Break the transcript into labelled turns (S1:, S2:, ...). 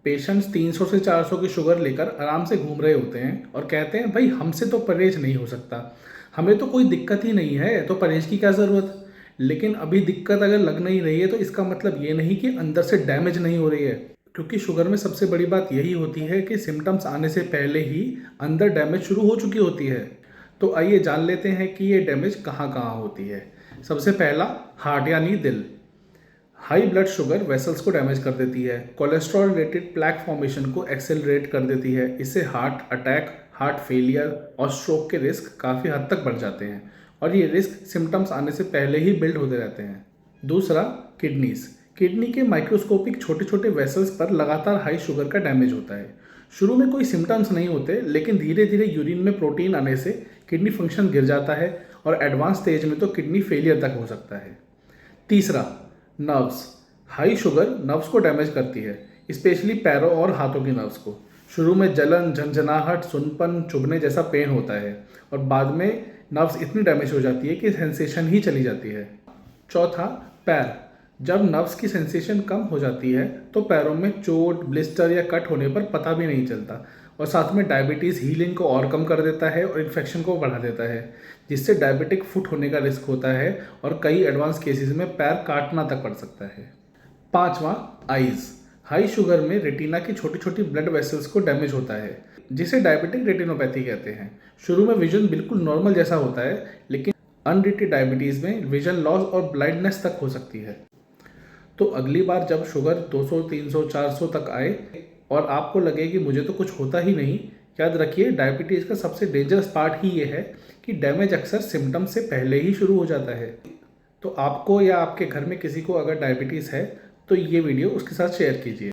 S1: Patients 300 से 400 की sugar लेकर आराम से घूम रहे होते हैं और कहते हैं भाई हमसे तो परहेज नहीं हो सकता, हमें तो कोई दिक्कत ही नहीं है तो परहेज की क्या ज़रूरत। लेकिन अभी दिक्कत अगर लग नहीं रही है तो इसका मतलब ये नहीं कि अंदर से डैमेज नहीं हो रही है, क्योंकि शुगर में सबसे बड़ी बात यही होती है कि सिम्टम्स आने से पहले ही अंदर डैमेज शुरू हो चुकी होती है। तो आइए जान लेते हैं कि ये डैमेज कहाँ कहाँ होती है। सबसे पहला, हार्ट यानी दिल। हाई ब्लड शुगर वेसल्स को डैमेज कर देती है, कोलेस्ट्रॉल रिलेटेड प्लैक फॉर्मेशन को एक्सेलरेट कर देती है। इससे हार्ट अटैक, हार्ट फेलियर और स्ट्रोक के रिस्क काफ़ी हद तक बढ़ जाते हैं और ये रिस्क सिम्टम्स आने से पहले ही बिल्ड होते रहते हैं। दूसरा, किडनीज। किडनी के माइक्रोस्कोपिक छोटे छोटे वेसल्स पर लगातार हाई शुगर का डैमेज होता है। शुरू में कोई सिम्टम्स नहीं होते, लेकिन धीरे धीरे यूरिन में प्रोटीन आने से किडनी फंक्शन गिर जाता है और एडवांस स्टेज में तो किडनी फेलियर तक हो सकता है। तीसरा, नर्व्स। हाई शुगर नर्व्स को डैमेज करती है, स्पेशली पैरों और हाथों की नर्व्स को। शुरू में जलन, झंझनाहट, सुनपन, चुभने जैसा पेन होता है और बाद में नर्व्स इतनी डैमेज हो जाती है कि सेंसेशन ही चली जाती है। चौथा, पैर। जब नर्व्स की सेंसेशन कम हो जाती है तो पैरों में चोट, ब्लिस्टर या कट होने पर पता भी नहीं चलता और साथ में डायबिटीज़ हीलिंग को और कम कर देता है और इन्फेक्शन को बढ़ा देता है, जिससे डायबिटिक फुट होने का रिस्क होता है और कई एडवांस केसेस में पैर काटना तक पड़ सकता है। पांचवा, आइज़। हाई शुगर में रेटिना की छोटी छोटी ब्लड वेसल्स को डैमेज होता है, जिसे डायबिटिक रेटिनोपैथी कहते हैं। शुरू में विजन बिल्कुल नॉर्मल जैसा होता है, लेकिन अनट्रीटेड डायबिटीज़ में विजन लॉस और ब्लाइंडनेस तक हो सकती है। तो अगली बार जब शुगर 200, 300, 400 तक आए और आपको लगे कि मुझे तो कुछ होता ही नहीं, याद रखिए डायबिटीज़ का सबसे डेंजरस पार्ट ही ये है कि डैमेज अक्सर सिम्टम्स से पहले ही शुरू हो जाता है। तो आपको या आपके घर में किसी को अगर डायबिटीज़ है तो ये वीडियो उसके साथ शेयर कीजिए।